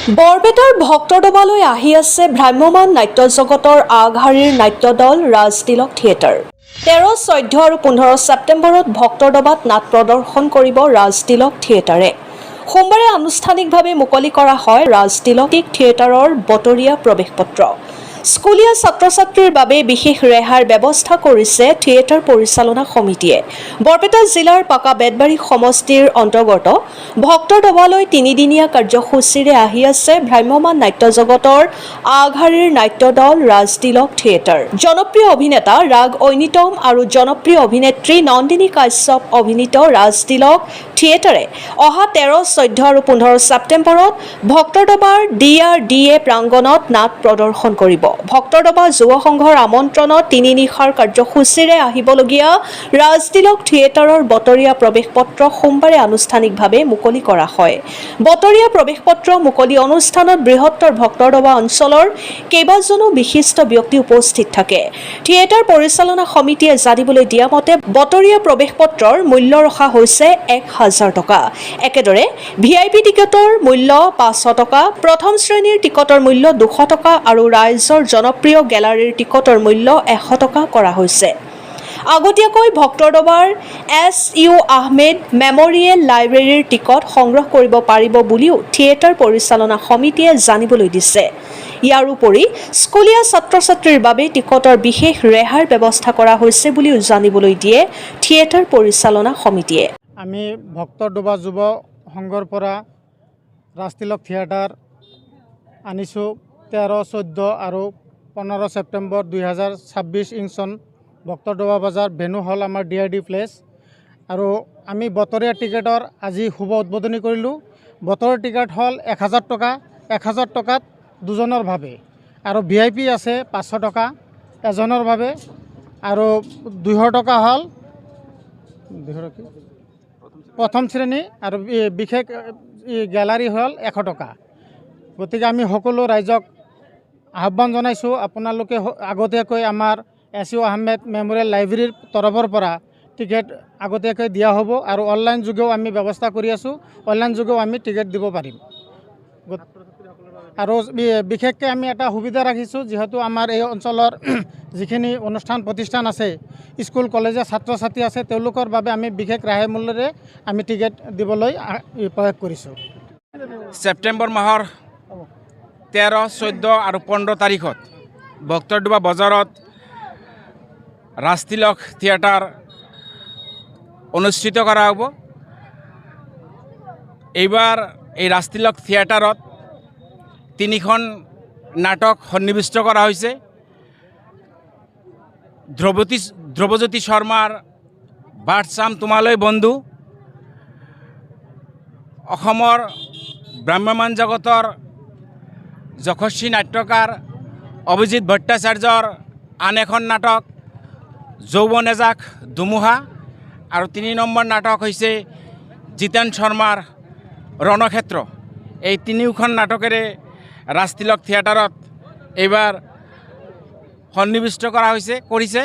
বৰপেটাৰ ভক্তৰদবালৈ আহি আছে ভ্ৰাম্যমান নাট্য জগতৰ আগশাৰীৰ নাট্যদল ৰাজ তিলক থিয়েটাৰ। 13, 14 আৰু 15 ছেপ্টেম্বৰত ভক্তৰদবাত নাট প্ৰদৰ্শন কৰিব ৰাজ তিলক থিয়েটাৰে। সোমবাৰে আনুষ্ঠানিকভাৱে মুকলি কৰা হয় ৰাজ তিলক থিয়েটাৰৰ বতৰীয়া প্ৰৱেশপত্ৰ। স্কুলীয়া ছাত্ৰ-ছাত্ৰীৰ বাবে বিশেষ ৰেহাইৰ ব্যৱস্থা কৰিছে থিয়েটাৰ পৰিচালনা সমিতিয়ে। বৰপেটা জিলাৰ পাকা বেতবাৰী সমষ্টিৰ অন্তৰ্গত ভক্তৰদবালৈ 3 দিনীয়া কাৰ্যসূচীৰে আহি আছে ভ্ৰাম্যমান নাট্য জগতৰ আগশাৰীৰ নাট্যদল ৰাজ তিলক থিয়েটাৰ। জনপ্ৰিয় অভিনেতা ৰাগ ঐনিতম আৰু জনপ্ৰিয় অভিনেত্ৰী নন্দিনী কাশ্যপ অভিনীত ৰাজ তিলক থিয়েটাৰে অহা 13, 14 আৰু 15 ছেপ্টেম্বৰত ভক্তৰদবাৰ DRDA প্ৰাংগণত নাট প্ৰদৰ্শন কৰিব। ভক্তৰদবা যুৱ সংঘৰ আমন্ত্ৰণত 3 নিশাৰ কাৰ্যসূচীৰে আহিবলগীয়া ৰাজ তিলক থিয়েটাৰৰ বতৰীয়া প্ৰৱেশপত্ৰ সোমবাৰে আনুষ্ঠানিকভাৱে মুকলি কৰা হয়। বতৰীয়া প্ৰৱেশপত্ৰ মুকলি অনুষ্ঠানত বৃহত্তৰ ভক্তৰদবা অঞ্চলৰ কেইবাজনো বিশিষ্ট ব্যক্তি উপস্থিত থাকে। থিয়েটাৰ পৰিচালনা সমিতিয়ে জানিবলৈ দিয়া মতে বতৰীয়া প্ৰৱেশপত্ৰৰ মূল্য ৰখা হৈছে 1000 টকা। একেদৰে VIP টিকটৰ মূল্য 500 টকা, প্ৰথম শ্ৰেণীৰ টিকটৰ মূল্য 200 টকা আৰু ৰাইজৰ জনপ্ৰিয় গেলাৰীৰ টিকটৰ মূল্য 100 টকা কৰা হৈছে। আগতীয়াকৈ ভক্তৰদবাৰ SU আহমেদ মেম'ৰিয়েল লাইব্ৰেৰীৰ টিকট সংগ্ৰহ কৰিব পাৰিব বুলিও থিয়েটাৰ পৰিচালনা সমিতিয়ে জানিবলৈ দিছে। ইয়াৰ উপৰি স্কুলীয়া ছাত্ৰ-ছাত্ৰীৰ বাবে টিকটৰ বিশেষ ৰেহাইৰ ব্যৱস্থা কৰা হৈছে বুলিও জানিবলৈ দিয়ে থিয়েটাৰ পৰিচালনা সমিতিয়ে। আমি ভক্তৰদবা যুৱ সংঘৰ পৰা ৰাজ তিলক থিয়েটাৰ আনিছোঁ 13, 14 আৰু 15 ছেপ্টেম্বৰ 2026 চন ভক্তৰদবা বজাৰ ভেনু হ'ল আমাৰ DRD প্লেচ। আৰু আমি বতৰীয়া টিকেটৰ আজি শুভ উদ্বোধনী কৰিলোঁ। বতৰৰ টিকেট হ'ল 1000 টকা, 1000 টকাত দুজনৰ বাবে, আৰু VIP আছে 500 টকা এজনৰ বাবে, আৰু 200 টকা হ'ল প্ৰথম শ্ৰেণী, আৰু বিশেষ গেলাৰী হ'ল 100 টকা। গতিকে আমি সকলো ৰাইজক আহ্বান জনাইছোঁ, আপোনালোকে আগতীয়াকৈ আমাৰ SU আহমেদ মেম'ৰিয়েল লাইব্ৰেৰীৰ তৰফৰ পৰা টিকেট আগতীয়াকৈ দিয়া হ'ব, আৰু অনলাইন যোগেও আমি ব্যৱস্থা কৰি আছোঁ, অনলাইন যোগেও আমি টিকেট দিব পাৰিম। আৰু বিশেষকৈ আমি এটা সুবিধা ৰাখিছোঁ, যিহেতু আমাৰ এই অঞ্চলৰ যিখিনি অনুষ্ঠান প্ৰতিষ্ঠান আছে, স্কুল কলেজীয়া ছাত্ৰ ছাত্ৰী আছে, তেওঁলোকৰ বাবে আমি বিশেষ ৰেহাই মূল্যৰে আমি টিকেট দিবলৈ প্ৰয়াস কৰিছোঁ। ছেপ্টেম্বৰ মাহৰ 13, 14 আৰু 15 তাৰিখত ভক্তৰদবা বজাৰত ৰাজ তিলক থিয়েটাৰ অনুষ্ঠিত কৰা হ'ব। এইবাৰ এই ৰাজ তিলক থিয়েটাৰত 3খন নাটক সন্নিৱিষ্ট কৰা হৈছে। ধ্ৰুৱজ্যোতি শৰ্মাৰ বাট চাম তোমালৈ বন্ধু, অসমৰ ভ্ৰাম্যমান জগতৰ যশস্বী নাট্যকাৰ অভিজিত ভট্টাচাৰ্যৰ আন এখন নাটক যৌৱন এজাক ধুমুহা, আৰু 3 নম্বৰ নাটক হৈছে জিতেন শৰ্মাৰ ৰণক্ষেত্ৰ। এই 3খন নাটকেৰে ৰাজ তিলক থিয়েটাৰত এইবাৰ সন্নিৱিষ্ট কৰিছে।